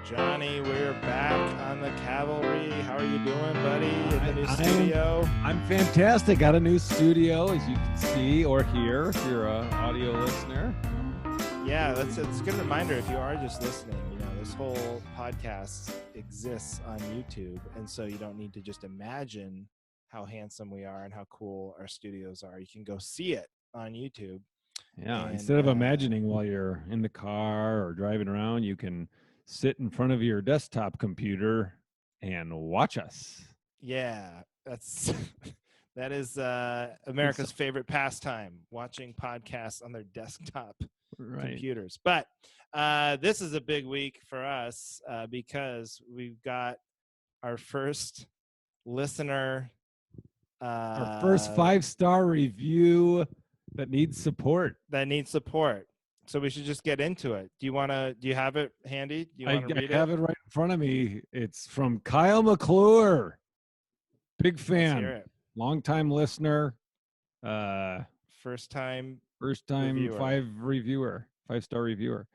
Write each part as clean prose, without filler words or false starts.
Johnny, we're back on the Cavalry. How are you doing, buddy, in the new studio? I'm fantastic. Got a new studio, as you can see or hear if you're an audio listener. Yeah, it's a good reminder if you are just listening. This whole podcast exists on YouTube, and so you don't need to just imagine how handsome we are and how cool our studios are. You can go see it on YouTube. Yeah, instead of imagining while you're in the car or driving around, you can sit in front of your desktop computer and watch us. Yeah, that is America's favorite pastime, watching podcasts on their desktop computers. But this is a big week for us because we've got our first listener. Our first 5-star review that needs support. So we should just get into it. Do you have it handy? Do you want to read it? I have it right in front of me. It's from Kyle McClure. Big fan. Let's hear it. Long-time listener. First time reviewer. 5-star reviewer.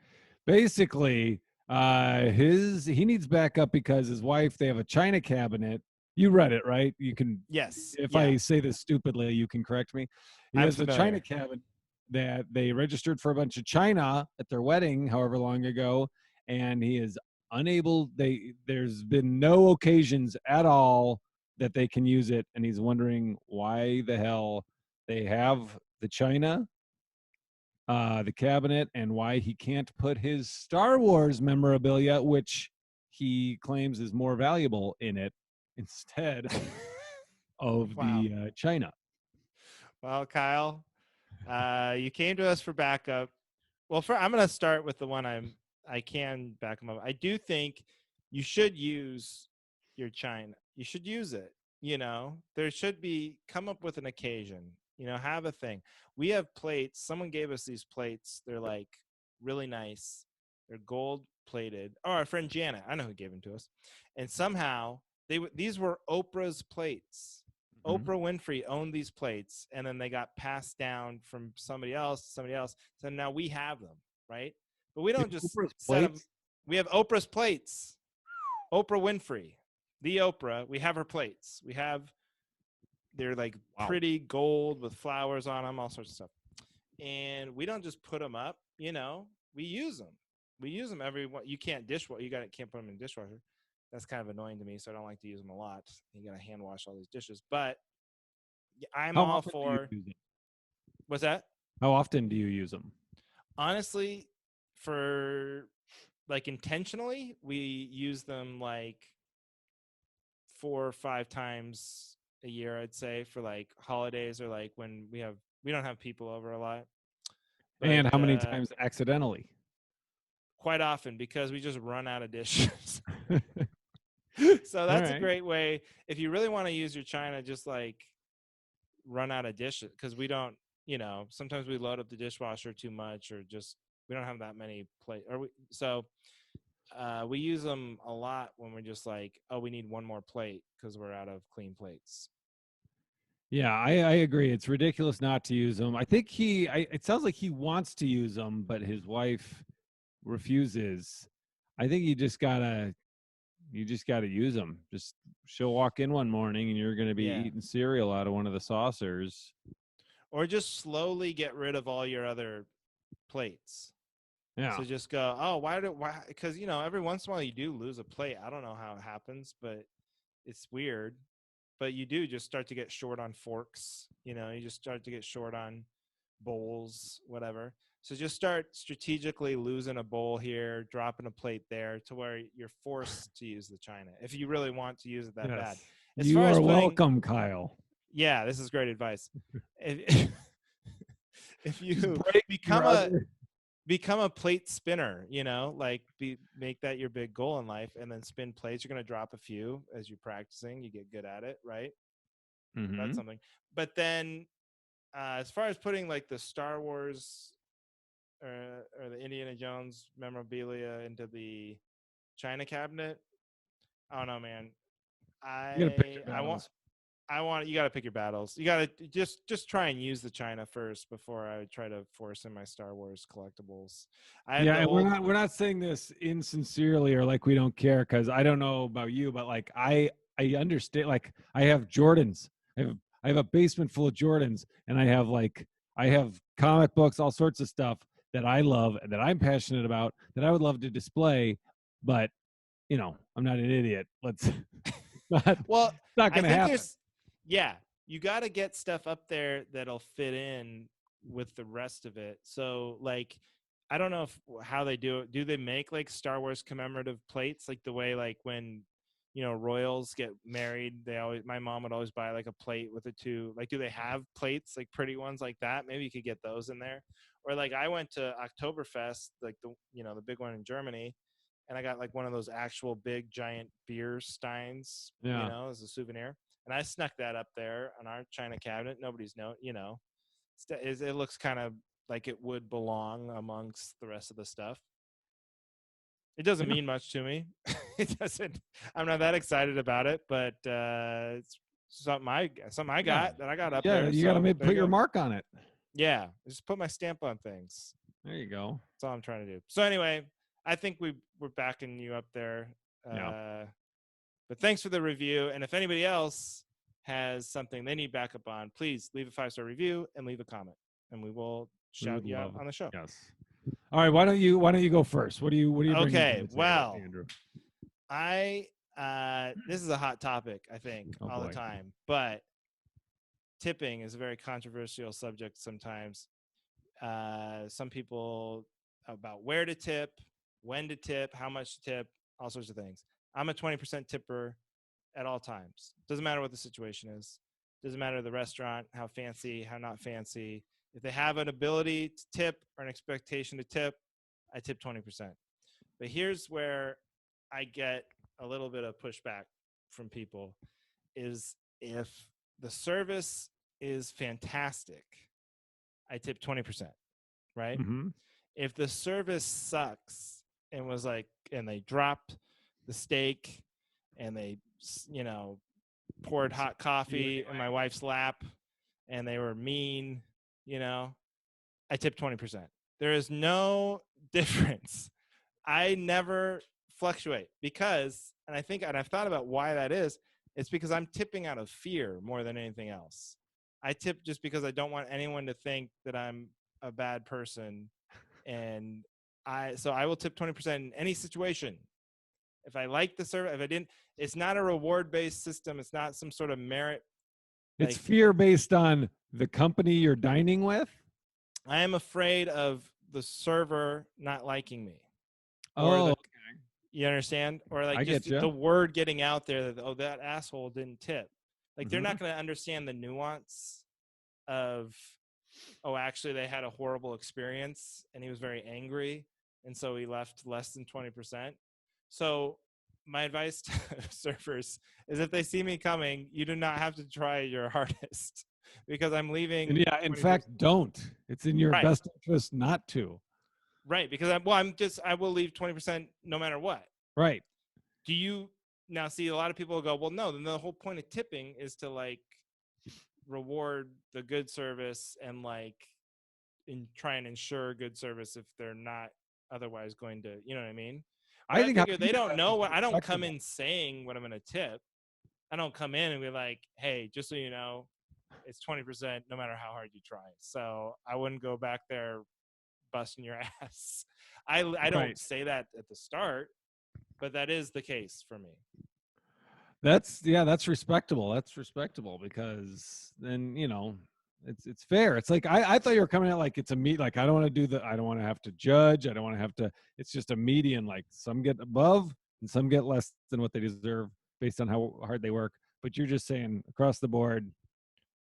Basically, he needs backup because his wife, they have a china cabinet. You read it, right? You can. Yes. If I say this stupidly, you can correct me. He has a china cabinet that they registered for a bunch of china at their wedding, however long ago, and he is unable. There's been no occasions at all that they can use it, and he's wondering why the hell they have the china, the cabinet, and why he can't put his Star Wars memorabilia, which he claims is more valuable, in it instead of the china. Well, Kyle, you came to us for backup. Well, I'm going to start with the one I can back him up. I do think you should use your china. You should use it. There should come up with an occasion. Have a thing. We have plates. Someone gave us these plates. They're like really nice. They're gold plated. Oh, our friend Janet. I know who gave them to us. And somehow these were Oprah's plates. Mm-hmm. Oprah Winfrey owned these plates, and then they got passed down from somebody else to somebody else. So now we have them, right? But we don't just set them. We have Oprah's plates. Oprah Winfrey, the Oprah. We have her plates. They're like pretty gold with flowers on them, all sorts of stuff. And we don't just put them up. We use them. We use them you can't dishwash. Can't put them in the dishwasher. That's kind of annoying to me, so I don't like to use them a lot. You got to hand wash all these dishes. But I'm all for. What's that? How often do you use them? Honestly, for intentionally, we use them 4 or 5 times a year, I'd say, for holidays or when we don't have people over a lot. But, and how many times accidentally? Quite often, because we just run out of dishes. So that's a great way. If you really want to use your china, just run out of dishes, because we don't, sometimes we load up the dishwasher too much, or just we don't have that many plates. We use them a lot when we're just we need one more plate because we're out of clean plates. Yeah, I agree. It's ridiculous not to use them. I think it sounds like he wants to use them, but his wife refuses. I think you just gotta use them. She'll walk in one morning and you're going to be eating cereal out of one of the saucers. Or just slowly get rid of all your other plates. Yeah. So just go, why? Because, every once in a while you do lose a plate. I don't know how it happens, but it's weird. But you do just start to get short on forks. You just start to get short on bowls, whatever. So just start strategically losing a bowl here, dropping a plate there, to where you're forced to use the china if you really want to use it that bad. You are welcome, Kyle. Yeah, this is great advice. If you become a plate spinner, make that your big goal in life, and then spin plates. You're going to drop a few as you're practicing. You get good at it, right? Mm-hmm. That's something. But then, as far as putting the Star Wars or the Indiana Jones memorabilia into the china cabinet, I don't know, man. you got to pick your battles. You got to just try and use the China first before I try to force in my Star Wars collectibles. I had Yeah, the and old. we're not saying this insincerely or like we don't care, because I don't know about you, but like I understand. Like I have Jordans. I have a basement full of Jordans, and I have comic books, all sorts of stuff that I love, that I'm passionate about, that I would love to display, but I'm not an idiot. Let's not Well, not I gonna think happen. there's yeah, you got to get stuff up there that'll fit in with the rest of it. So like I don't know how they do it. Do they make like Star Wars commemorative plates like the way like when royals get married, my mom would always buy like a plate with the two. Like do they have plates like pretty ones like that? Maybe you could get those in there. Or like I went to Oktoberfest, like the big one in Germany, and I got like one of those actual big giant beer steins, Yeah. as a souvenir. And I snuck that up there on our china cabinet. Nobody's it looks kind of like it would belong amongst the rest of the stuff. It doesn't Yeah. mean much to me. It doesn't. I'm not that excited about it, but it's something I Yeah. got that I got up Yeah. there. You got So to there you put your go. mark on it. Yeah, just put my stamp on things. There you go. That's all I'm trying to do. So anyway, I think we're backing you up there. Yeah. But thanks for the review. And if anybody else has something they need backup on, please leave a 5-star review and leave a comment, and we will We shout would you out love it. on the show. Yes. All right. Why don't you go first? What do you bringing to Okay. the table, Well, Andrew? this is a hot topic, I think, Oh all the boy. time. But tipping is a very controversial subject sometimes. Some people about where to tip, when to tip, how much to tip, all sorts of things. I'm a 20% tipper at all times. Doesn't matter what the situation is. Doesn't matter the restaurant, how fancy, how not fancy. If they have an ability to tip or an expectation to tip, I tip 20%. But here's where I get a little bit of pushback from people is if the service is fantastic, I tip 20%, right? Mm-hmm. If the service sucks and they dropped the steak and they, poured hot coffee in my wife's lap and they were mean, I tip 20%. There is no difference. I never fluctuate because, and I've thought about why that is. It's because I'm tipping out of fear more than anything else. I tip just because I don't want anyone to think that I'm a bad person. And so I will tip 20% in any situation. If I like the service, if I didn't, it's not a reward based system. It's not some sort of merit. It's fear based on the company you're dining with. I am afraid of the server not liking me, or Oh, you understand, or like I just get you. the word getting out there that that asshole didn't tip. Like they're Mm-hmm. not going to understand the nuance of actually they had a horrible experience and he was very angry and so he left less than 20%. So my advice to surfers is if they see me coming, you do not have to try your hardest because I'm leaving. And yeah, in fact, don't. It's in your Right. best interest not to. Right, because I will leave 20% no matter what. Right. Do you now see a lot of people go, well, no, then the whole point of tipping is to like reward the good service and like try and ensure good service if they're not otherwise going to, you know what I mean? But I figure they don't know what I don't come in saying what I'm going to tip. I don't come in and be like, hey, just so you know, it's 20% no matter how hard you try. So I wouldn't go back there busting your ass. I don't say that at the start, but that is the case for me. That's respectable. That's respectable because then, it's fair. It's like I thought you were coming out like it's a like I don't want to have to judge. I don't want to have to, it's just a median. Like some get above and some get less than what they deserve based on how hard they work. But you're just saying across the board.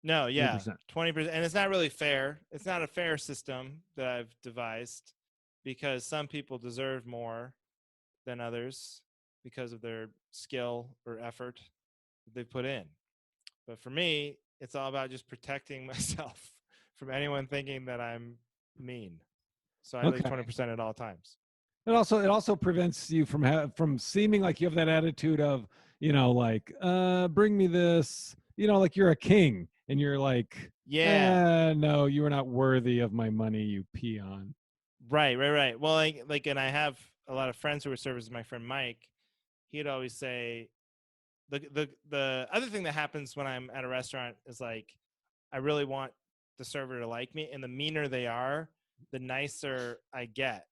No, yeah, 20%. And it's not really fair. It's not a fair system that I've devised because some people deserve more than others because of their skill or effort that they put in. But for me, it's all about just protecting myself from anyone thinking that I'm mean. So I leave 20% at all times. It also prevents you from seeming like you have that attitude of, like, bring me this, like you're a king and you're like, Yeah. no, you are not worthy of my money, you peon. Right. Well, and I have a lot of friends who were servers. My friend Mike, he'd always say the other thing that happens when I'm at a restaurant is like I really want the server to like me, and the meaner they are, the nicer I get.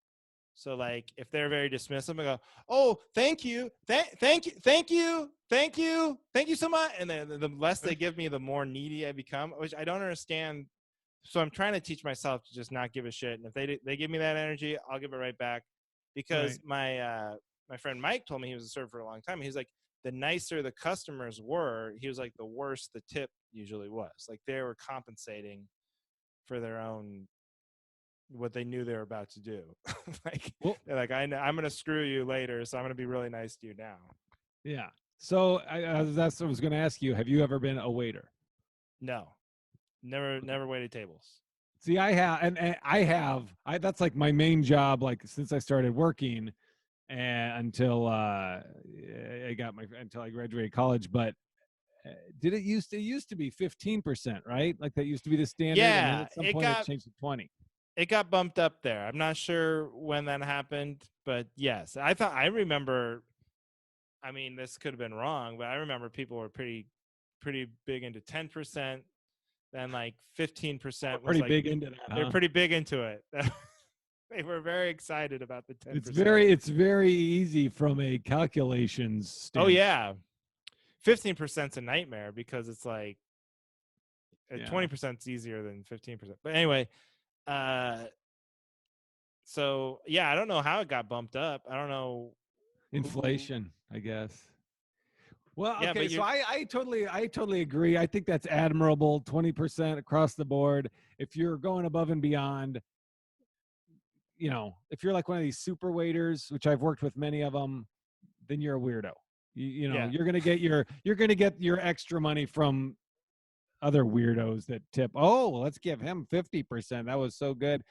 So like if they're very dismissive, I go, "Oh, thank you, thank you, thank you so much." And then the less they give me, the more needy I become, which I don't understand. So I'm trying to teach myself to just not give a shit. And if they give me that energy, I'll give it right back. Because Right. my friend Mike told me he was a server for a long time. He was like, the nicer the customers were, he was like, the worse the tip usually was. Like they were compensating for their own what they knew they were about to do. Like Well, they're like, I'm gonna screw you later, so I'm gonna be really nice to you now. yeah. So that's what I was going to ask you. Have you ever been a waiter? No, never waited tables. See, I have, and I have. That's like my main job. Like since I started working, and until until I graduated college. But did it used to be 15%, right? Like that used to be the standard, and then Yeah, at some point it changed to 20. it got bumped up there. I'm not sure when that happened, but yes, I remember. I mean, this could have been wrong, but I remember people were pretty big into 10%. Then like We're 15% was pretty like big into that, they're huh? pretty big into it. They were very excited about the 10%. It's very easy from a calculations Oh standpoint. yeah, 15%'s a nightmare because it's like Yeah. 20% is easier than 15%. But anyway, uh, so yeah, I don't know how it got bumped up. I don't know who. Inflation, I guess. Well, Yeah, okay, but so you're I totally agree. I think that's admirable, 20% across the board. If you're going above and beyond, if you're like one of these super waiters, which I've worked with many of them, then you're a weirdo. yeah. You're gonna get your extra money from other weirdos that tip. Oh, let's give him 50%. That was so good.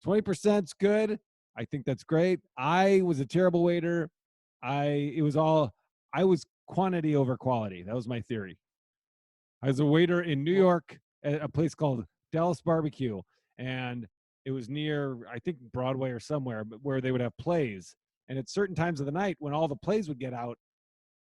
20%'s good. I think that's great. I was a terrible waiter. I was quantity over quality. That was my theory. I was a waiter in New Well, York at a place called Dallas Barbecue, and it was near, I think, Broadway or somewhere, but where they would have plays. And at certain times of the night, when all the plays would get out,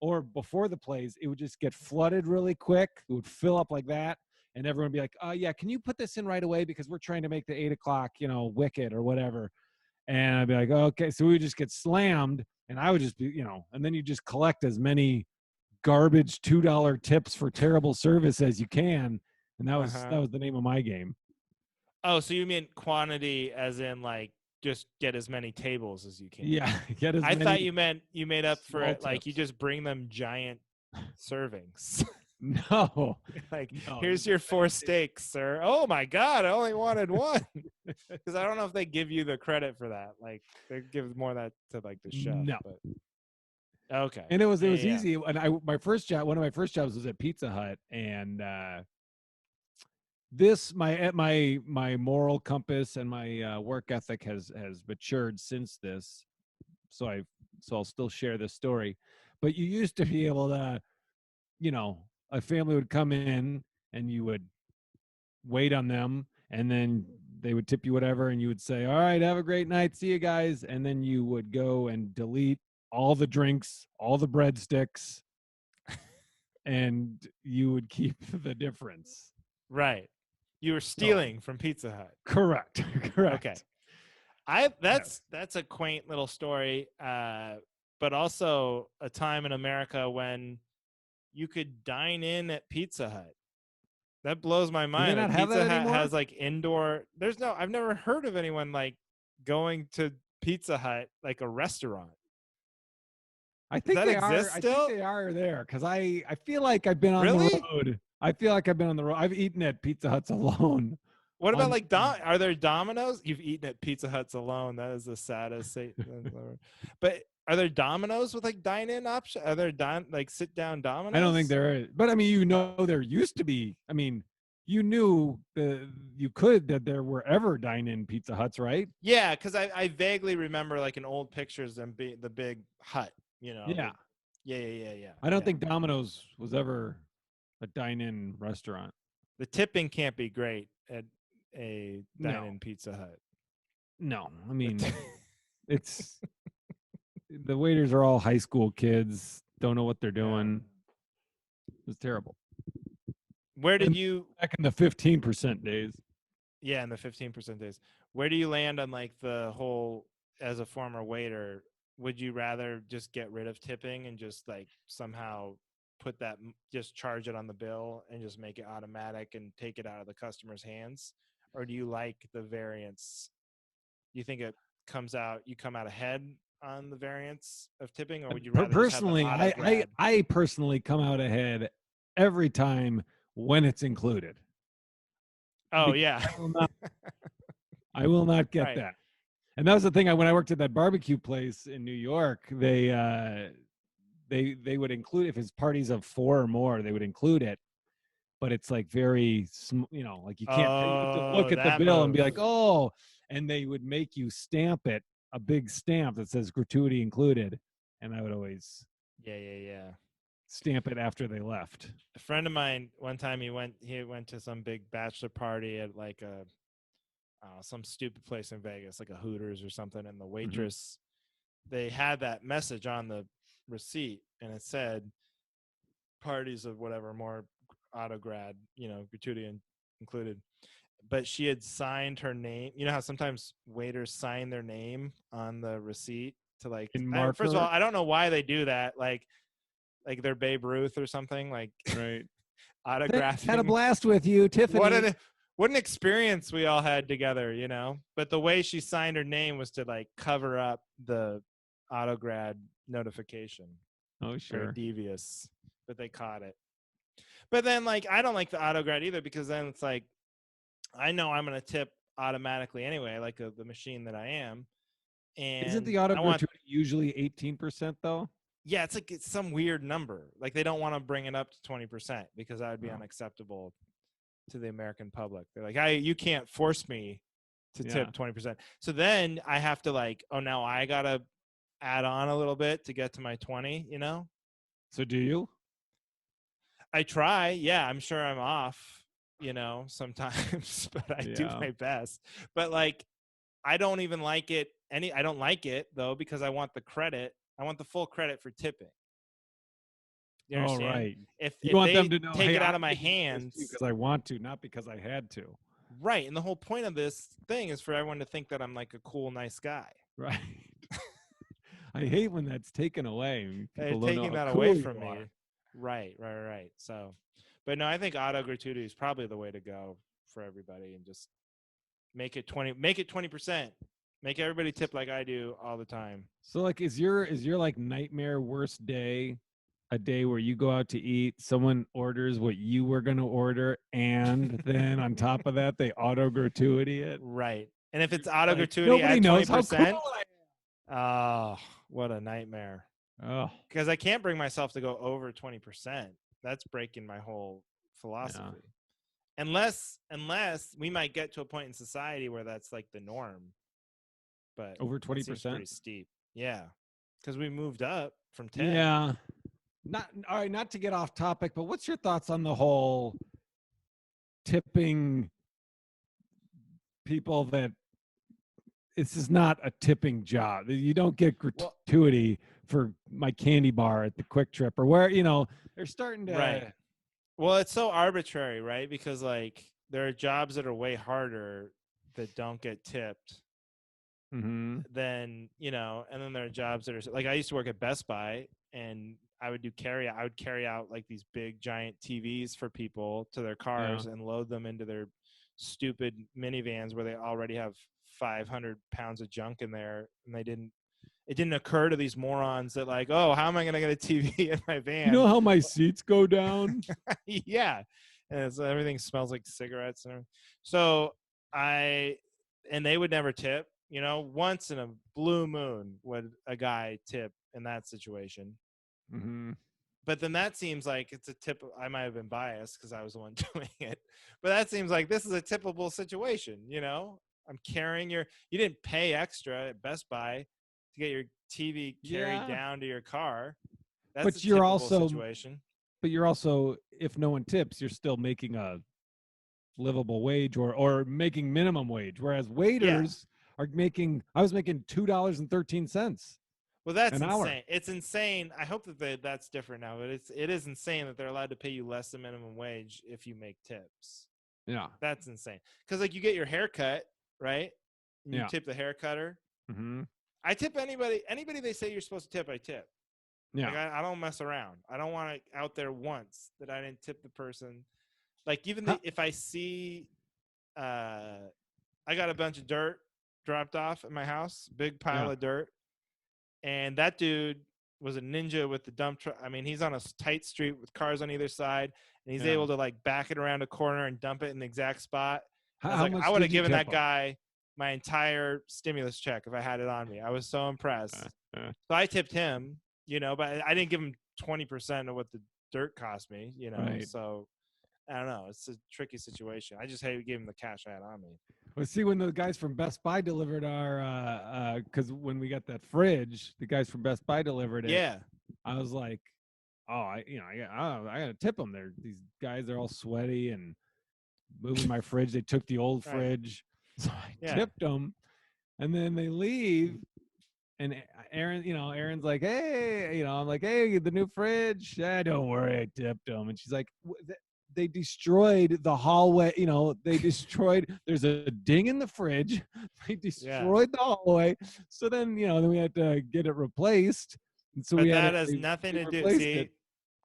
or before the plays, it would just get flooded really quick. It would fill up like that, and everyone would be like, yeah, can you put this in right away because we're trying to make the 8 o'clock, Wicked or whatever." And I'd be like, "Okay." So we would just get slammed, and I would just be, and then you just collect as many garbage $2 tips for terrible service as you can, and that uh was huh. that was the name of my game. Oh, so you mean quantity as in like just get as many tables as you can? Yeah, get as I thought many you meant you made up for small it like you tips. just bring them giant servings. No, Like, no, here's the your four fancy. steaks, sir. Oh my god, I only wanted one. Because I don't know if they give you the credit for that. Like they give more of that to like the chef, No, but okay. and it was Yeah. easy. And one of my first jobs was at Pizza Hut, and my moral compass and my work ethic has matured since this. So I'll still share this story. But you used to be able to, you know, a family would come in and you would wait on them, and then they would tip you whatever, and you would say, "All right, have a great night, see you guys," and then you would go and delete all the drinks, all the breadsticks, and you would keep the difference. Right. You were So stealing from Pizza Hut. correct, Okay. correct. I Yes. that's a quaint little story. But also a time in America when you could dine in at Pizza Hut. That blows my Do they mind. not Like have that Pizza Hut anymore? has like indoor. There's no. I've never heard of anyone like going to Pizza Hut like a restaurant. I Does think that they are. exist I think still? they are there because I feel like I've been on the Really? road. I feel like I've been on the road. I've eaten at Pizza Huts alone. What about On like are there Domino's? You've eaten at Pizza Huts alone. That is the saddest. But are there Domino's with like dine-in option? Are there like sit-down I don't think Domino's? there is, but I mean, Oh, there used to be. I mean, you knew you could that there were ever dine-in Pizza Huts, right? yeah, because I vaguely remember like in old pictures and the big hut. Yeah, Yeah. I don't think Domino's was ever. a dine-in restaurant. The tipping can't be great at a No, dine-in Pizza Hut. no. I mean, it's the waiters are all high school kids, don't know what they're doing. It's terrible. Where did And you back in the 15% days? Yeah, in the 15% days. Where do you land on like the whole as a former waiter, would you rather just get rid of tipping and just like somehow put that just charge it on the bill and just make it automatic and take it out of the customer's hands? Or do you like the variance? Do you think you come out ahead on the variance of tipping, or would you rather just have the Personally, auto grad? I personally come out ahead every time when it's included. Oh yeah. I will not get Right. that. And that was the thing. When I worked at that barbecue place in New York, they would include, if it's parties of 4 or more, they would include it. But it's like very, like you can't. You have to Oh, look at the that bill and be move. like, oh, and they would make you stamp it, a big stamp that says gratuity included, and I would always Yeah. stamp it after they left. A friend of mine, one time he went to some big bachelor party at like a some stupid place in Vegas, like a Hooters or something, and the waitress, they had that message on the receipt, and it said parties of whatever more auto grad, gratuity included. But she had signed her name. You know how sometimes waiters sign their name on the receipt to like. In marker. First of all, I don't know why they do that. Like they're Babe Ruth or something. Like Right. autographing. Had a blast with you, Tiffany. What an experience we all had together, But the way she signed her name was to like cover up the autograd notification. Oh, sure. Very devious, but they caught it. But then, like, I don't like the autograd either, because then it's like, I know I'm going to tip automatically anyway, like the machine that I am. And isn't the auto gratuity usually 18% though? Yeah, it's some weird number. Like they don't want to bring it up to 20% because that would be unacceptable to the American public. They're like, you can't force me to tip 20%. So then I have to like, now I gotta add on a little bit to get to my 20. So do you? I try. Yeah, I'm sure I'm off. Sometimes, but I do my best. But like, I don't even like it. I don't like it though because I want the credit. I want the full credit for tipping. You understand? Oh, right. If you want they them to know, take it out I'm of my hands because I want to, not because I had to. Right, and the whole point of this thing is for everyone to think that I'm like a cool, nice guy. Right. I hate when that's taken away. They're taking that away from me. Right. So, but no, I think auto gratuity is probably the way to go for everybody, and just make it 20%. Make everybody tip like I do all the time. So, like, is your like nightmare worst day a day where you go out to eat, someone orders what you were going to order, and then on top of that, they auto gratuity it? Right. And if it's auto gratuity at 20%, oh, what a nightmare. Oh. Because I can't bring myself to go over 20%. That's breaking my whole philosophy. Yeah. Unless we might get to a point in society where that's like the norm. But over 20%? Pretty steep. Yeah. Because we moved up from 10. Yeah. All right, not to get off topic, but what's your thoughts on the whole tipping people that this is not a tipping job? You don't get gratuity for my candy bar at the Quick Trip or where, they're starting to. Right. Well, it's so arbitrary, right? Because like there are jobs that are way harder that don't get tipped. Mm-hmm. Then, and then there are jobs that are like, I used to work at Best Buy, and I would carry out like these big giant TVs for people to their cars and load them into their stupid minivans where they already have 500 pounds of junk in there, and it didn't occur to these morons that like, oh, how am I going to get a TV in my van? You know how my seats go down? Yeah. And so everything smells like cigarettes. So and they would never tip, once in a blue moon would a guy tip in that situation. Mm-hmm. But then that seems like it's a tip. I might have been biased because I was the one doing it, but that seems like this is a tippable situation. I'm carrying you didn't pay extra at Best Buy to get your TV carried down to your car. That's but a you're tippable also situation. but you're also, if no one tips, you're still making a livable wage or making minimum wage. Whereas Yeah. waiters I was making $2.13 Well, that's an hour. insane. It's insane. I hope that that's different now, but it is insane that they're allowed to pay you less than minimum wage if you make tips. Yeah. That's insane. Because like you get your hair cut, right? And you Yeah. tip the hair cutter. Mm-hmm. I tip anybody they say you're supposed to tip, I tip. Yeah. Like I don't mess around. I don't want it out there once that I didn't tip the person. Like even if I see I got a bunch of dirt dropped off at my house, big pile of dirt. And that dude was a ninja with the dump truck. I mean, he's on a tight street with cars on either side, and he's able to like back it around a corner and dump it in the exact spot. I would have given that guy my entire stimulus check if I had it on me. I was so impressed. So I tipped him, but I didn't give him 20% of what the dirt cost me, Right. So I don't know. It's a tricky situation. I just gave him the cash I had on me. Well, see, when the guys from Best Buy delivered our, because when we got that fridge, the guys from Best Buy delivered it. Yeah. I was like, oh, I gotta tip them. These guys, they're all sweaty and moving my fridge. They took the old fridge, so I tipped them, and then they leave. And Aaron's like, hey, I'm like, hey, the new fridge. Yeah, don't worry, I tipped them. And she's like, they destroyed the hallway. There's a ding in the fridge. They destroyed the hallway. So then, then we had to get it replaced. And so that has nothing to do. See,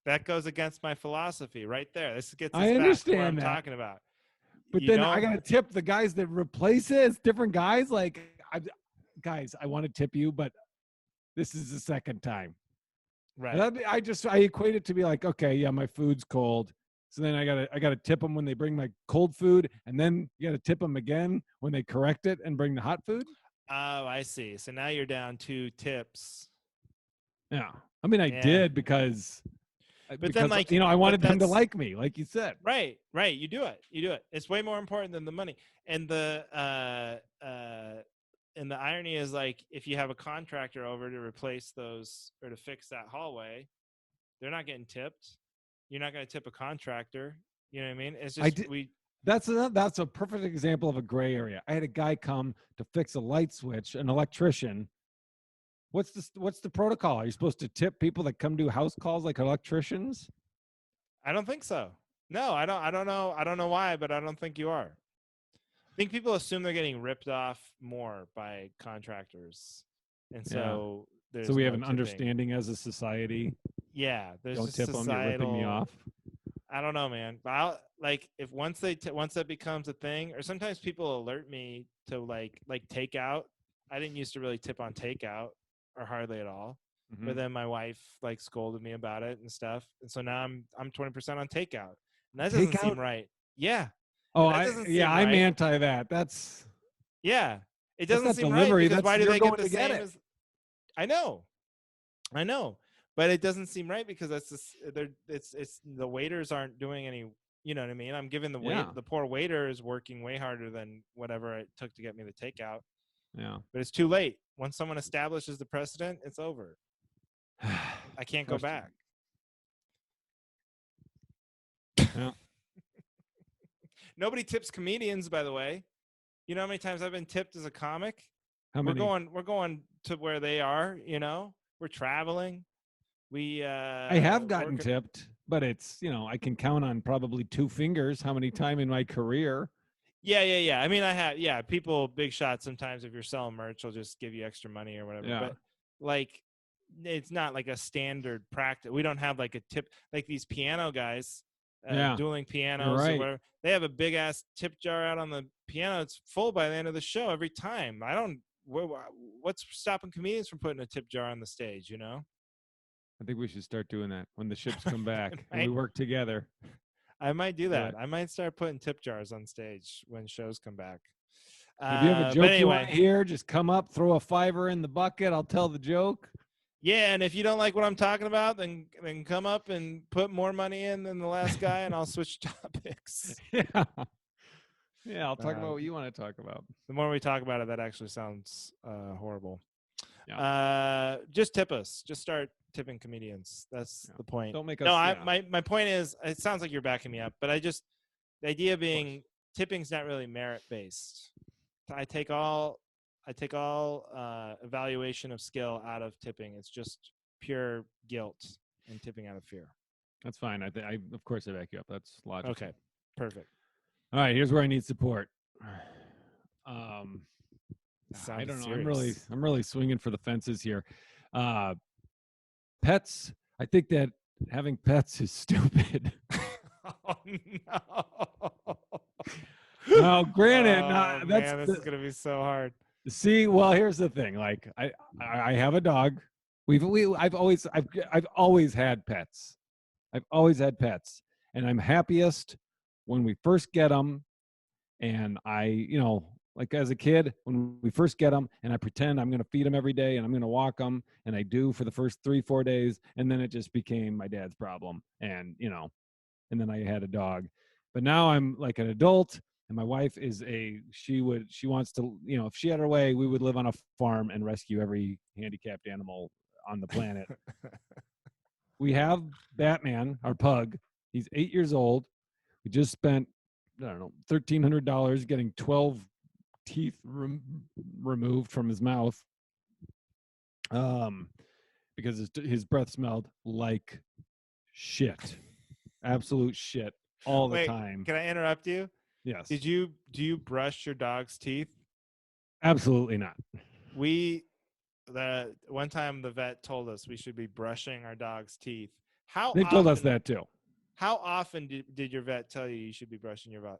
that goes against my philosophy right there. This gets us back to what I'm talking about. But then I got to tip the guys that replace it. It's different guys. Like, guys, I want to tip you, but this is the second time. Right. I equate it to be like, okay, yeah, my food's cold. So then I gotta tip them when they bring my cold food, and then you gotta tip them again when they correct it and bring the hot food. Oh, I see. So now you're down 2 tips. Yeah, I mean, I did because then, like, I wanted them to like me, like you said. Right. You do it. It's way more important than the money. And the irony is, like, if you have a contractor over to replace those or to fix that hallway, they're not getting tipped. You're not going to tip a contractor. You know what I mean? It's just That's a perfect example of a gray area. I had a guy come to fix a light switch, an electrician. What's the protocol? Are you supposed to tip people that come do house calls like electricians? I don't think so. No, I don't know. I don't know why, but I don't think you are. I think people assume they're getting ripped off more by contractors, and so so we have an understanding as a society. Yeah, there's don't tip societal, them. You're ripping me off. I don't know, man. But if once that becomes a thing, or sometimes people alert me to like takeout. I didn't used to really tip on takeout or hardly at all. Mm-hmm. But then my wife like scolded me about it and stuff, and so now I'm 20% on takeout, and that doesn't seem right. Yeah. Oh, I'm anti that. That's it doesn't seem delivery. Right because why do they get the same as? I know, but it doesn't seem right because it's the waiters aren't doing any. You know what I mean? I'm giving the poor waiter is working way harder than whatever it took to get me the takeout. Yeah, but it's too late. Once someone establishes the precedent, it's over. I can't go back. Yeah. Nobody tips comedians, by the way. You know how many times I've been tipped as a comic? How many? We're going to where they are. We're traveling. I have gotten tipped, but it's I can count on probably 2 fingers how many times in my career. Yeah. I mean, I have. Yeah, people big shots. Sometimes if you're selling merch, they'll just give you extra money or whatever. Yeah. But like, it's not like a standard practice. We don't have like a tip like these piano guys. Dueling pianos or whatever. They have a big ass tip jar out on the piano. It's full by the end of the show every time. What's stopping comedians from putting a tip jar on the stage? I think we should start doing that when the ships come back and we work together. I might do that. I might start putting tip jars on stage when shows come back. If you have a joke you want to hear, just come up, throw a $5 in the bucket. I'll tell the joke. Yeah, and if you don't like what I'm talking about, then come up and put more money in than the last guy, and I'll switch topics. Yeah, I'll talk about what you want to talk about. The more we talk about it, that actually sounds horrible. Just tip us. Just start tipping comedians. That's the point. Don't make us. No, my point is, it sounds like you're backing me up, but the idea being tipping's not really merit based. I take all evaluation of skill out of tipping. It's just pure guilt and tipping out of fear. That's fine. I of course I back you up. That's logical. Okay, perfect. All right, here's where I need support. I don't know. Serious. I'm really swinging for the fences here. Pets. I think that having pets is stupid. Oh no. Now, granted, this is gonna be so hard. See, well, here's the thing. Like, I have a dog. I've always had pets. I've always had pets, and I'm happiest when we first get them. And like as a kid, when we first get them, and I pretend I'm going to feed them every day, and I'm going to walk them, and I do for the first 3-4 days, and then it just became my dad's problem, and then I had a dog. But now I'm like an adult, and my wife she wants to, if she had her way, we would live on a farm and rescue every handicapped animal on the planet. We have Batman, our pug. He's 8 years old. We just spent, I don't know, $1,300 getting 12 teeth removed from his mouth, because his breath smelled like shit, absolute shit all the time. Can I interrupt you? Yes. Do you brush your dog's teeth? Absolutely not. The one time the vet told us we should be brushing our dog's teeth. They told us that too. How often did your vet tell you should be brushing your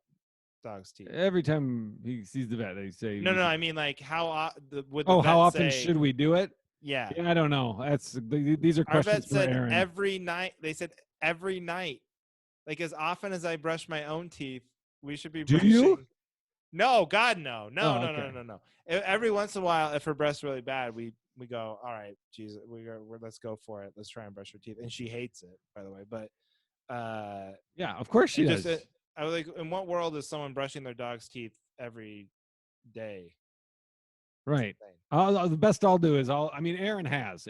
dog's teeth? Every time he sees the vet, they say. No. I mean, like how how often should we do it? Yeah. I don't know. These are questions our vet for said Aaron. Every night. They said every night. Like as often as I brush my own teeth, we should be brushing. Do you? No, God, no. No. Every once in a while, if her breath's really bad, we go, all right, Jesus, let's go for it. Let's try and brush her teeth. And she hates it, by the way. But yeah, of course she does. I was like, in what world is someone brushing their dog's teeth every day? Right. The best I'll do is Aaron has,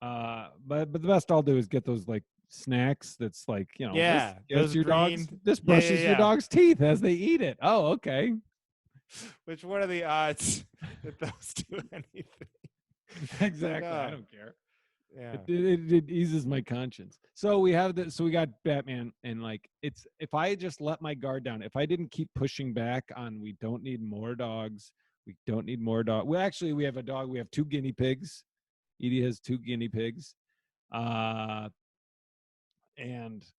but the best I'll do is get those like snacks. That's like, this your green, this brushes your dog's teeth as they eat it. Oh, okay. Which, what are the odds that those do anything? Exactly. I don't care. Yeah. It eases my conscience. So we got Batman, and like if I just let my guard down, if I didn't keep pushing back on we don't need more dogs. We have a dog. We have 2 guinea pigs. Edie has 2 guinea pigs. And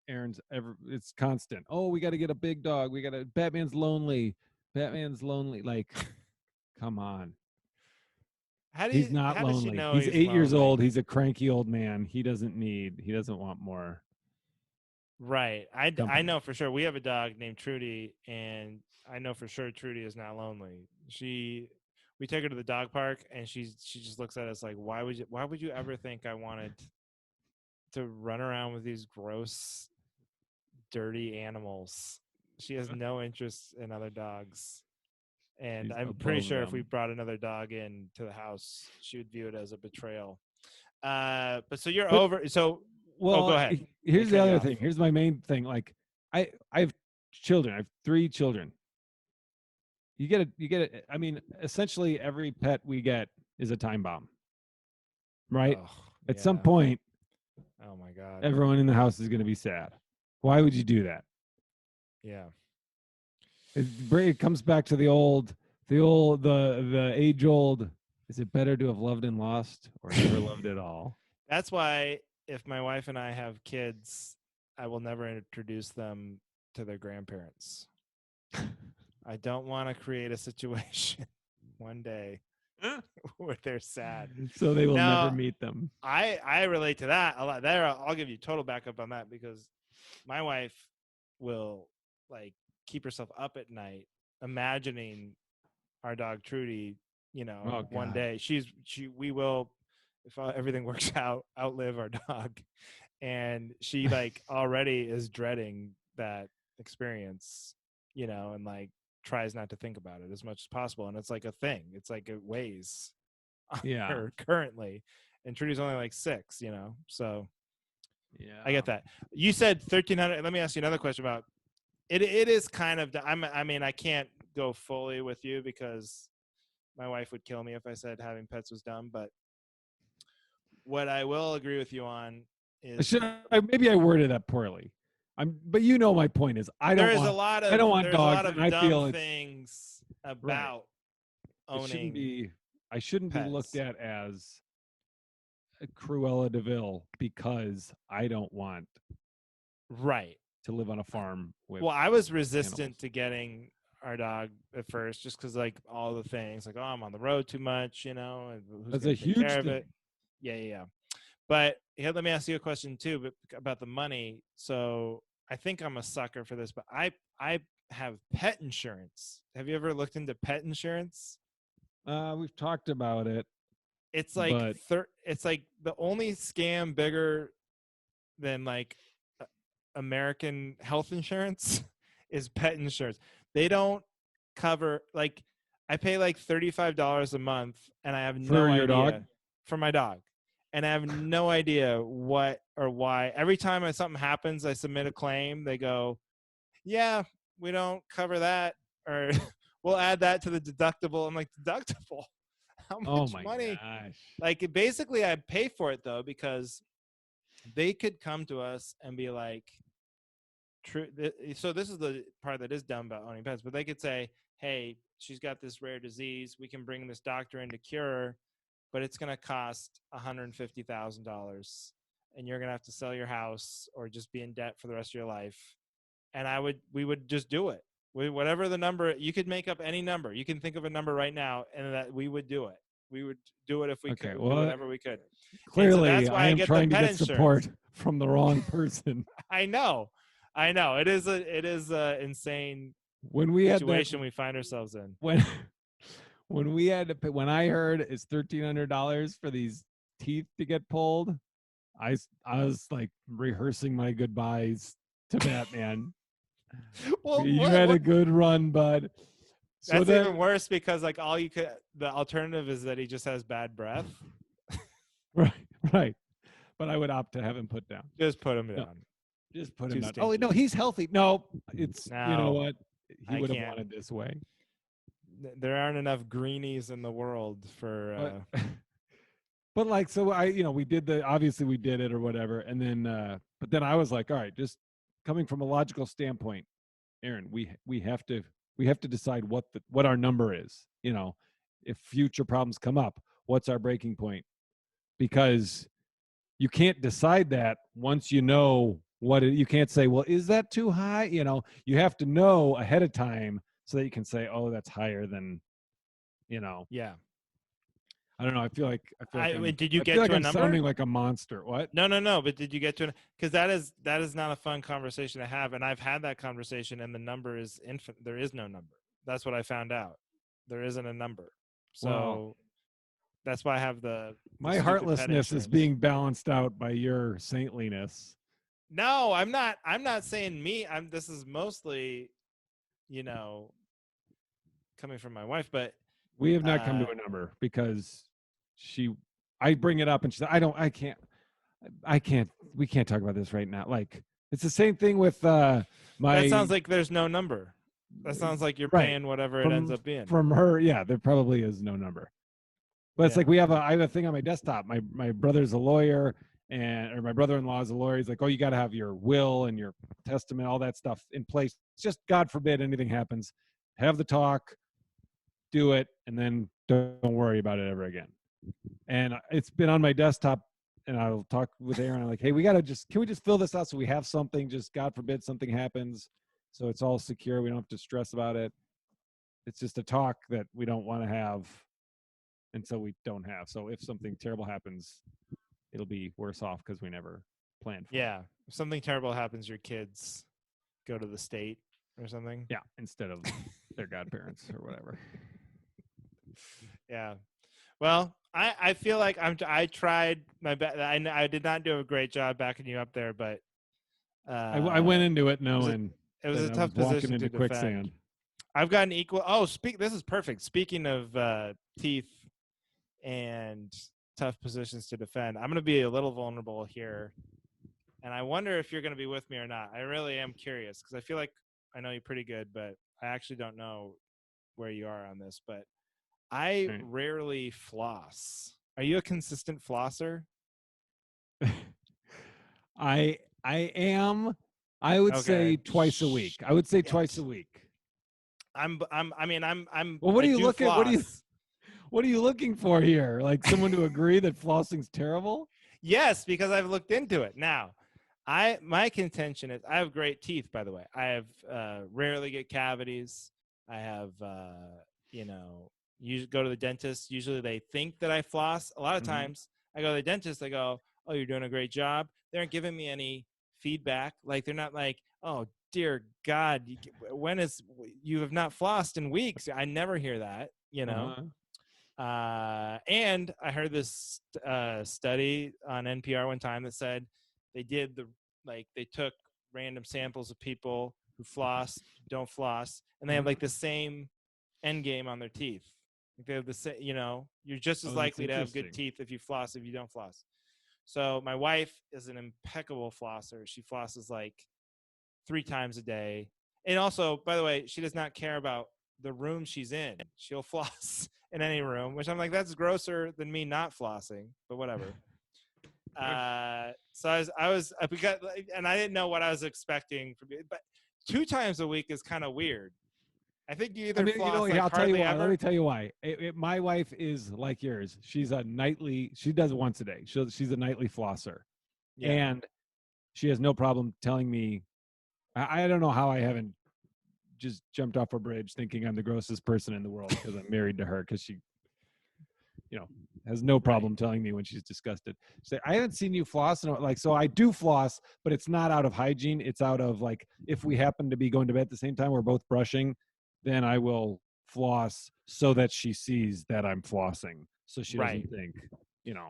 Aaron's it's constant. Oh, we got to get a big dog. Batman's lonely. Like, come on. He's not lonely. He's 8 years old. He's a cranky old man. He doesn't want more. Right. I know for sure. We have a dog named Trudy, and I know for sure Trudy is not lonely. We take her to the dog park, and she just looks at us like, why would you ever think I wanted to run around with these gross, dirty animals? She has no interest in other dogs. And I'm pretty sure if we brought another dog into the house, she would view it as a betrayal. But so you're over. So, go ahead. Here's the other thing. Here's my main thing. Like, I have children. I have 3 children. You get it. I mean, essentially every pet we get is a time bomb, right? At some point, oh my God, everyone in the house is going to be sad. Why would you do that? Yeah. It comes back to the age old. Is it better to have loved and lost or never loved at all? That's why if my wife and I have kids, I will never introduce them to their grandparents. I don't want to create a situation one day where they're sad. So they will never meet them. I relate to that a lot. There, I'll give you total backup on that, because my wife will like keep herself up at night imagining our dog Trudy, one day we will, if everything works out, outlive our dog. And she like already is dreading that experience, and like tries not to think about it as much as possible. And it's like a thing. It's like it weighs Yeah. her currently, and Trudy's only like 6. So Yeah. I get that. You said 1,300. Let me ask you another question about it. It is kind of. I mean, I can't go fully with you because my wife would kill me if I said having pets was dumb. But what I will agree with you on is Maybe I worded that poorly. But my point is I don't want dogs, and I feel things about right. owning. I shouldn't be looked at as a Cruella de Vil because I don't want to live on a farm with. Well, I was resistant to getting our dog at first, just because like all the things, like I'm on the road too much, and who's That's a huge care thing. of it? Yeah. But let me ask you a question too, about the money. So I think I'm a sucker for this, but I have pet insurance. Have you ever looked into pet insurance? We've talked about it. It's like it's like the only scam bigger than like American health insurance is pet insurance. They don't cover, like, I pay like $35 a month, and I have no idea dog? For my dog, and I have no idea what or why. Every time something happens, I submit a claim. They go, "Yeah, we don't cover that," or "We'll add that to the deductible." I'm like, "Deductible? How much money?" Gosh. Like, basically, I pay for it though, because they could come to us and be like, so this is the part that is dumb about owning pets, but they could say, "Hey, she's got this rare disease. We can bring this doctor in to cure her, but it's going to cost $150,000, and you're going to have to sell your house or just be in debt for the rest of your life." And we would just do it. Whatever the number, you could make up any number. You can think of a number right now, and that we would do it. We would do it if we could. Well, do whatever we could. Clearly, so that's why I am trying to get support from the wrong person. I know. It is a insane situation we find ourselves in. When I heard it's $1,300 for these teeth to get pulled, I was like rehearsing my goodbyes to Batman. Well, you had a good run, bud. So that's even worse, because like the alternative is that he just has bad breath. Right. But I would opt to have him put down. Just put him down. Just put him down. Oh no, he's healthy. No, you know what? He would have wanted this way. There aren't enough greenies in the world for. But like, so we did obviously we did it or whatever, and then but then I was like, all right, just coming from a logical standpoint, Aaron, we have to decide what our number is. If future problems come up, what's our breaking point? Because you can't decide that once you know you can't say, well, is that too high? You have to know ahead of time so that you can say, oh, that's higher than, Yeah. I don't know. I feel like did you get to a number? Sounding like a monster. What? No. But did you get to because that is not a fun conversation to have, and I've had that conversation, and the number is infinite. There is no number. That's what I found out. There isn't a number. So that's why I have my heartlessness is being balanced out by your saintliness. No, I'm not. I'm not saying me. This is mostly, coming from my wife, but we have not come to a number because I bring it up and she said, we can't talk about this right now. Like, it's the same thing with that sounds like there's no number. That sounds like you're paying whatever it ends up being. From her, yeah, there probably is no number. But it's like I have a thing on my desktop. My brother's a lawyer, or my brother-in-law is a lawyer. He's like, oh, you got to have your will and your testament, all that stuff in place. It's just, God forbid anything happens, have the talk, do it, and then don't worry about it ever again. And it's been on my desktop, and I'll talk with Aaron. I'm like, hey, can we just fill this out so we have something, just God forbid something happens, so it's all secure. We don't have to stress about it. It's just a talk that we don't want to have, and so we don't have. So if something terrible happens, it'll be worse off because we never planned for it. Yeah. If something terrible happens, your kids go to the state or something. Yeah, instead of their godparents or whatever. Yeah. Well, I feel like I tried my best. I did not do a great job backing you up there, but I went into it knowing it was a tough position to defend. I've gotten equal. Oh, this is perfect. Speaking of teeth and tough positions to defend. I'm going to be a little vulnerable here, and I wonder if you're going to be with me or not. I really am curious because I feel like I know you pretty good, but I actually don't know where you are on this. But I rarely floss. Are you a consistent flosser? I am. I would say twice a week. I would say twice a week. I'm. Well, what I are you do looking? floss. What are you looking for here? Like someone to agree that flossing's terrible? Yes, because I've looked into it. Now, my contention is I have great teeth. By the way, I have rarely get cavities. I have you go to the dentist. Usually they think that I floss. A lot of times I go to the dentist. They go, "Oh, you're doing a great job." They aren't giving me any feedback. Like they're not like, "Oh, dear God, you have not flossed in weeks." I never hear that. And I heard this study on NPR one time that said they took random samples of people who floss, don't floss, and they have like the same end game on their teeth. Like they have the same, you're just as likely to have good teeth if you floss if you don't floss. So my wife is an impeccable flosser. She flosses like 3 times a day. And also, by the way, she does not care about the room she's in. She'll floss in any room, which I'm like, that's grosser than me not flossing, but whatever. So and I didn't know what I was expecting from it, but 2 times a week is kind of weird. I think you either floss like I'll tell you why. ever. Let me tell you why. My wife is like yours. She does it once a day. She's a nightly flosser. Yeah. And she has no problem telling me. I don't know how I haven't just jumped off a bridge thinking I'm the grossest person in the world because I'm married to her, because she, has no problem telling me when she's disgusted. She's like, I haven't seen you floss. And like, so I do floss, but it's not out of hygiene. It's out of like, if we happen to be going to bed at the same time, we're both brushing, then I will floss so that she sees that I'm flossing. So she doesn't think,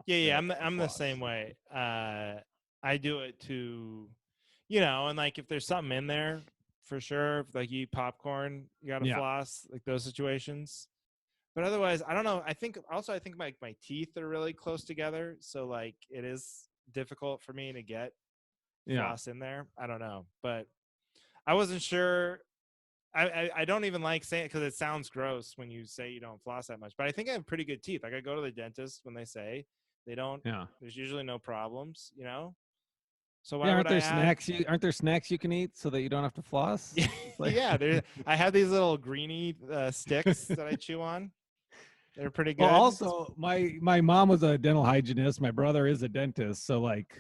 Yeah. I'm the same way. I do it to, and like if there's something in there, for sure, if like you eat popcorn, you gotta floss, like those situations. But otherwise, I don't know. I think my teeth are really close together, so like it is difficult for me to get floss in there. I don't know, but I wasn't sure. I don't even like saying it because it sounds gross when you say you don't floss that much. But I think I have pretty good teeth. Like I go to the dentist when they say they don't. Yeah. There's usually no problems, So why aren't there snacks you can eat so that you don't have to floss? I have these little greeny sticks that I chew on. They're pretty good. Well, also, my mom was a dental hygienist. My brother is a dentist, so like,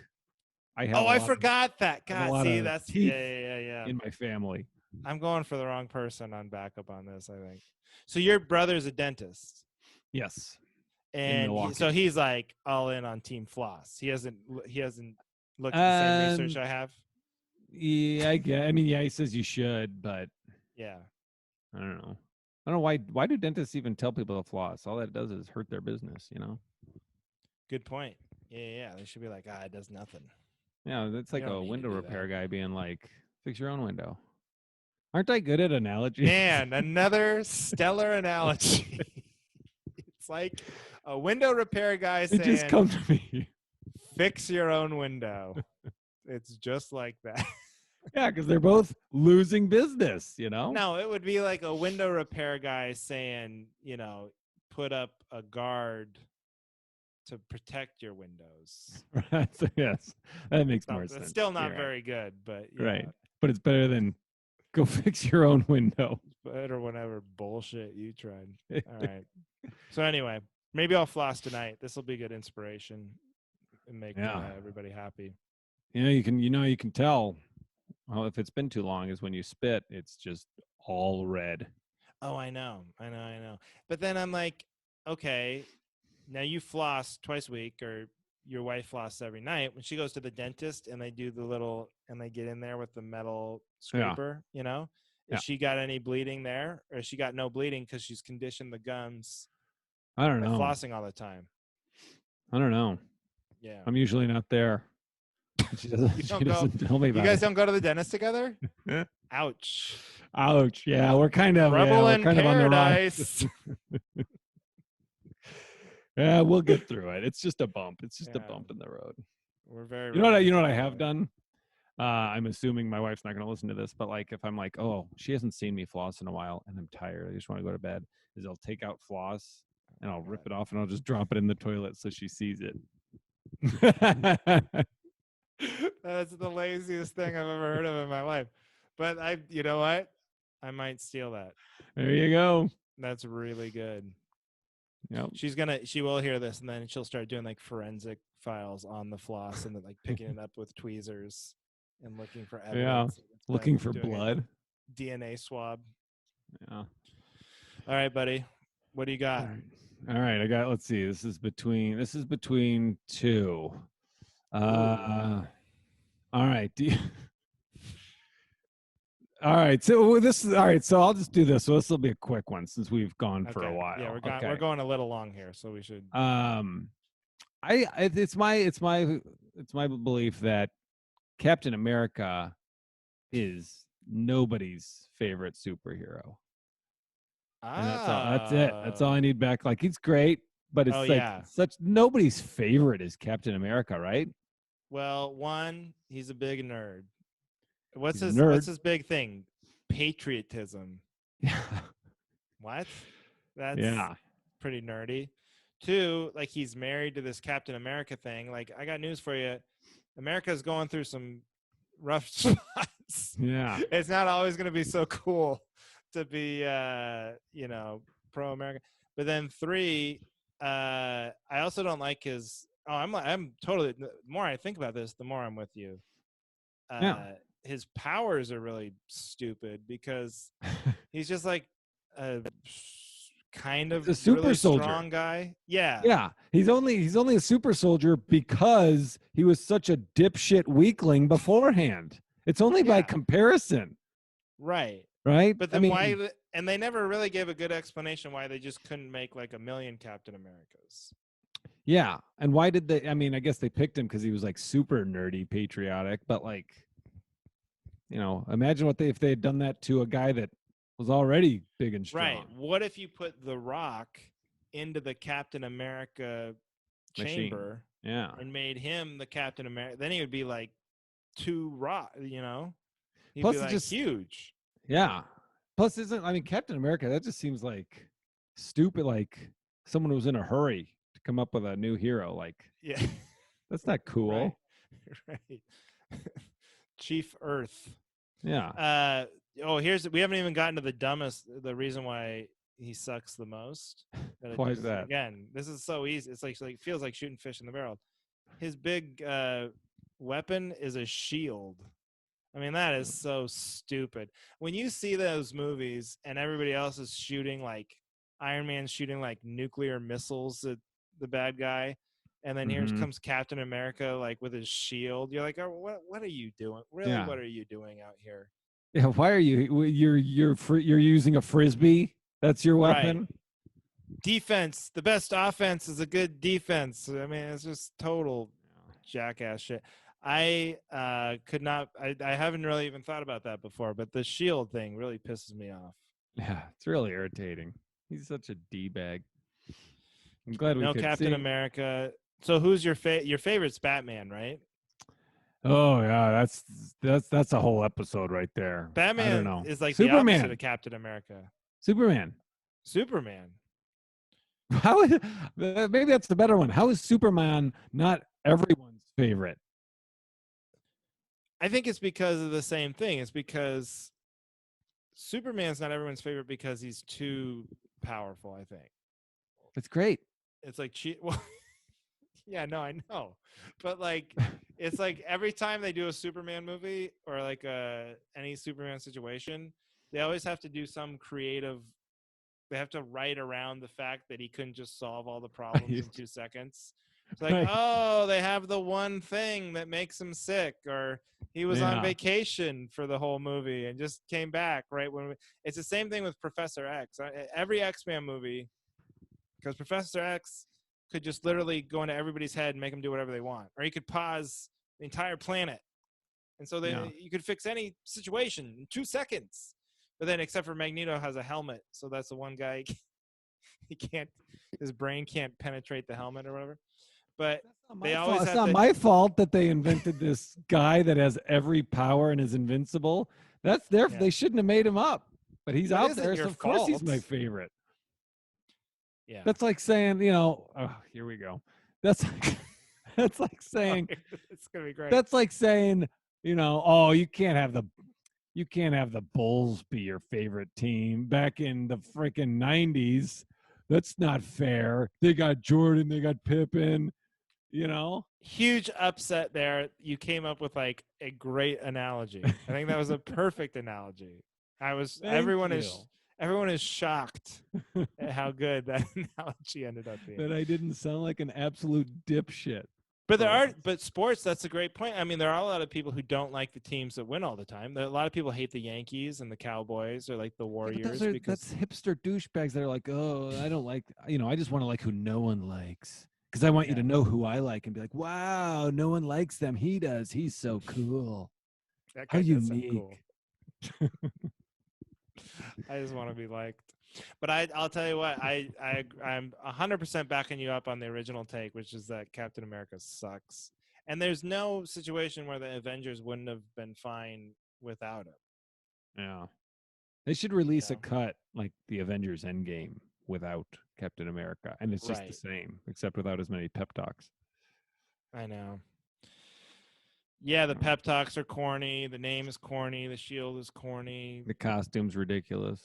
I forgot that. God, see, that's teeth in my family. I'm going for the wrong person on backup on this, I think. So your brother's a dentist. Yes. And so he's like all in on Team Floss. He hasn't looked at the same research I have. Yeah, I guess. I mean, yeah, he says you should, but yeah, I don't know. I don't know why do dentists even tell people to floss? All that does is hurt their business, Good point. Yeah. They should be like, it does nothing. Yeah, that's like a window repair guy being like, fix your own window. Aren't I good at analogies? Man, another stellar analogy. It's like a window repair guy saying, just come to me. Fix your own window. It's just like that. Yeah, because they're both losing business, No, it would be like a window repair guy saying, put up a guard to protect your windows. Right. So, yes, that makes more sense. It's still not very good, but right. But it's better than go fix your own window. Better whatever bullshit you tried. All right. So anyway, maybe I'll floss tonight. This will be good inspiration and make everybody happy. You can tell. Well, if it's been too long, is when you spit, it's just all red. Oh, I know. But then I'm like, okay, now you floss twice a week, or your wife floss every night. When she goes to the dentist and they do and they get in there with the metal scraper, Has she got any bleeding there, or has she got no bleeding because she's conditioned the gums? I don't know. Flossing all the time. I don't know. Yeah. I'm usually not there. She doesn't tell me about it. You guys don't go to the dentist together? Ouch. Yeah, we're kind of Trouble in paradise. Yeah, we'll get through it. It's just a bump. It's just a Yeah, bump in the road. we're very You know what? You know romantic what I that have way. done. I'm assuming my wife's not going to listen to this, but like if I'm like, oh, she hasn't seen me floss in a while, and I'm tired, I just want to go to bed. Is I'll take out floss and Oh I'll my rip God. it off and I'll just drop it in the toilet so she sees it. That's the laziest thing I've ever heard of in my life. But you know what? I might steal that. There you go. That's really good. Yep. She will hear this and then she'll start doing like forensic files on the floss and then like picking it up with tweezers and looking for Yeah. evidence. Looking for Doing blood. a DNA swab. Yeah. All right, buddy. What do you got? All right. I got, let's see. This is between two. All right. All right. So this is all right. So I'll just do this. So this will be a quick one since we've gone for a Okay. Yeah, while. we're going a little long here, so we should. It's my belief that Captain America is nobody's favorite superhero. And that's all. That's it. That's all I need back. Like he's great, but Oh it's like yeah. such nobody's favorite is Captain America, right? Well, one, he's a big nerd. He's a nerd. What's his big thing? Patriotism. Yeah. What? That's Yeah. pretty nerdy. Two, like he's married to this Captain America thing. Like I got news for you. America's going through some rough spots. Yeah. It's not always going to be so cool to be pro America. But then three, I also don't like his I'm totally the more I think about this, the more I'm with you. Yeah. His powers are really stupid because he's just like a kind of a super really soldier. strong guy. Yeah. Yeah. He's only a super soldier because he was such a dipshit weakling beforehand. It's only by comparison. Right. Right? But then why and they never really gave a good explanation why they just couldn't make like a million Captain Americas. Yeah. And why did they I guess they picked him because he was like super nerdy patriotic, but like imagine if they had done that to a guy that was already big and strong. Right. What if you put The Rock into the Captain America chamber and made him the Captain America? Then he would be like too rock, He'd Plus be like just huge. Yeah. Plus Captain America, that just seems like stupid, like someone who was in a hurry to come up with a new hero. Like, yeah, that's not cool. Right. Chief Earth. Yeah. We haven't even gotten to the reason why he sucks the most. Why is that? Again, this is so easy. It's like it feels like shooting fish in the barrel. His big weapon is a shield. I mean, that is so stupid. When you see those movies and everybody else is shooting like Iron Man's shooting like nuclear missiles at the bad guy, and then here comes Captain America like with his shield. You're like, oh, what are you doing? Really, what are you doing out here? Yeah, why are you're using a frisbee? That's your weapon? Right. Defense. The best offense is a good defense. I mean, it's just total jackass shit. I could not. I haven't really even thought about that before, but the shield thing really pisses me off. Yeah, it's really irritating. He's such a d-bag. I'm glad we could Captain America. So who's your favorite's Batman, right? Oh yeah, that's a whole episode right there. Batman I don't know. is like Superman. the opposite of Captain America. Superman. How is, maybe that's the better one. How is Superman not everyone's favorite? I think it's because of the same thing. It's because Superman's not everyone's favorite because he's too powerful, I think. It's great. It's like well, yeah, no, I know. But like it's like every time they do a Superman movie or like any Superman situation, they always have to do some creative. They have to write around the fact that he couldn't just solve all the problems in 2 seconds. It's like, oh, they have the one thing that makes him sick, or he was on vacation for the whole movie and just came back right when. It's the same thing with Professor X. Every X-Men movie, because Professor X could just literally go into everybody's head and make them do whatever they want, or he could pause the entire planet, and so you could fix any situation in 2 seconds. But then, except for Magneto has a helmet, so that's the one guy his brain can't penetrate the helmet or whatever. But they always have. It's not my fault that they invented this guy that has every power and is invincible. That's their. Yeah. They shouldn't have made him up. But he's out there, so of course he's my favorite. Yeah. That's like saying, oh, here we go. That's like saying it's gonna be great. That's like saying, oh, you can't have the Bulls be your favorite team back in the freaking 90s. That's not fair. They got Jordan, they got Pippen, Huge upset there. You came up with like a great analogy. I think that was a perfect analogy. Everyone is shocked at how good that analogy ended up being. That I didn't sound like an absolute dipshit. But sports, that's a great point. I mean, there are a lot of people who don't like the teams that win all the time. A lot of people hate the Yankees and the Cowboys or like the Warriors. Yeah, that's hipster douchebags that are like, oh, I don't like, I just want to like who no one likes. Because I want you to know who I like and be like, wow, no one likes them. He does. He's so cool. How unique. Cool. I just want to be liked. But I'll tell you what, I'm 100% backing you up on the original take, which is that Captain America sucks. And there's no situation where the Avengers wouldn't have been fine without him. Yeah. They should release a cut like the Avengers Endgame without Captain America. And it's just the same, except without as many pep talks. I know. Yeah, the pep talks are corny. The name is corny. The shield is corny. The costume's ridiculous.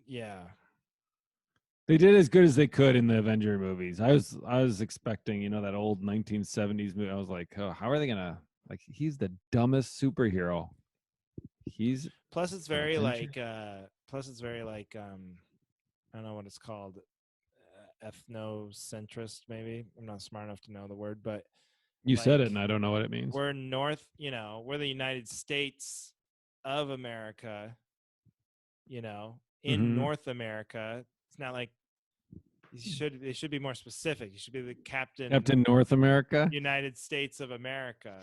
Yeah. They did as good as they could in the Avenger movies. I was expecting, that old 1970s movie. I was like, oh, how are they gonna he's the dumbest superhero. Plus it's very like I don't know what it's called. Ethnocentrist, maybe. I'm not smart enough to know the word, but you said it and I don't know what it means. We're we're the United States of America, in North America. It's not like they should be more specific. You should be the Captain North America, United States of America,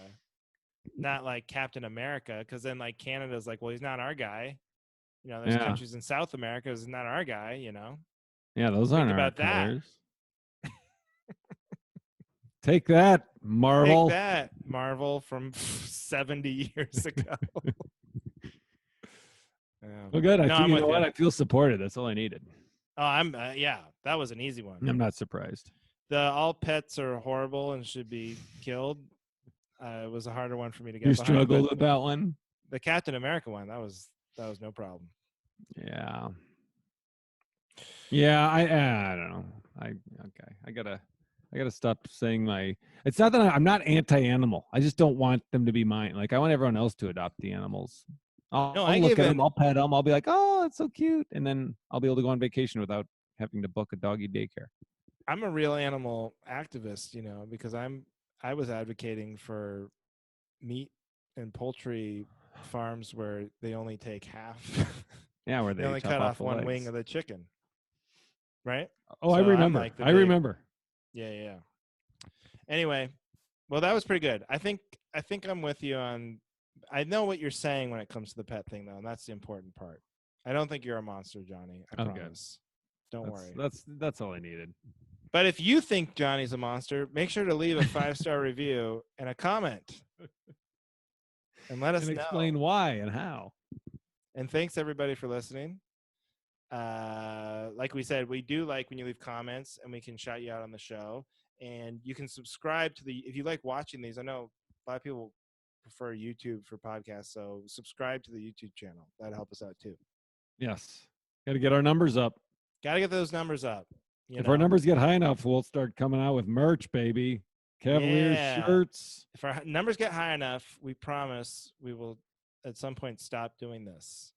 not like Captain America, because then like Canada's like, well, he's not our guy. There's countries in South America who's not our guy. Yeah, those aren't our colors. Take that, Marvel. Take that, Marvel from 70 years ago. Well, good. You know what? I feel supported. That's all I needed. Oh, that was an easy one. I'm not surprised. All pets are horrible and should be killed. It was a harder one for me to get. You struggled with that one? The Captain America one, that was no problem. Yeah. Yeah, I don't know. I gotta stop saying my. It's not that I'm not anti-animal. I just don't want them to be mine. Like I want everyone else to adopt the animals. I'll look at them. I'll pet them. I'll be like, oh, it's so cute, and then I'll be able to go on vacation without having to book a doggy daycare. I'm a real animal activist, because I was advocating for meat and poultry farms where they only take half. Yeah, where they only cut off one wing of the chicken. Right? Oh, I remember. I remember. Yeah. Anyway, well, that was pretty good. I think I'm with you on. I know what you're saying when it comes to the pet thing, though, and that's the important part. I don't think you're a monster, Johnny. I promise. Don't worry. That's all I needed. But if you think Johnny's a monster, make sure to leave a 5-star review and a comment, and let us know. Explain why and how. And thanks everybody for listening. Like we said, we do like when you leave comments, and we can shout you out on the show. And you can subscribe to if you like watching these. I know a lot of people prefer YouTube for podcasts, so subscribe to the YouTube channel. That'd help us out too. Yes, got to get our numbers up. Got to get those numbers up. If our numbers get high enough, we'll start coming out with merch, baby. Cavalier shirts. If our numbers get high enough, we promise we will at some point stop doing this.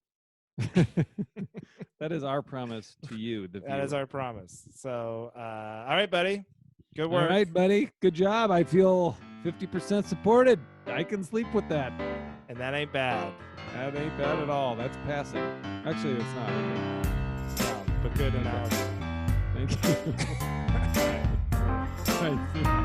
That is our promise to you. That is our promise. So, all right, buddy. Good work. All right, buddy. Good job. I feel 50% supported. I can sleep with that. And that ain't bad. That ain't bad at all. That's passing. Actually, it's not. No, but good analogy. Thank you. All right.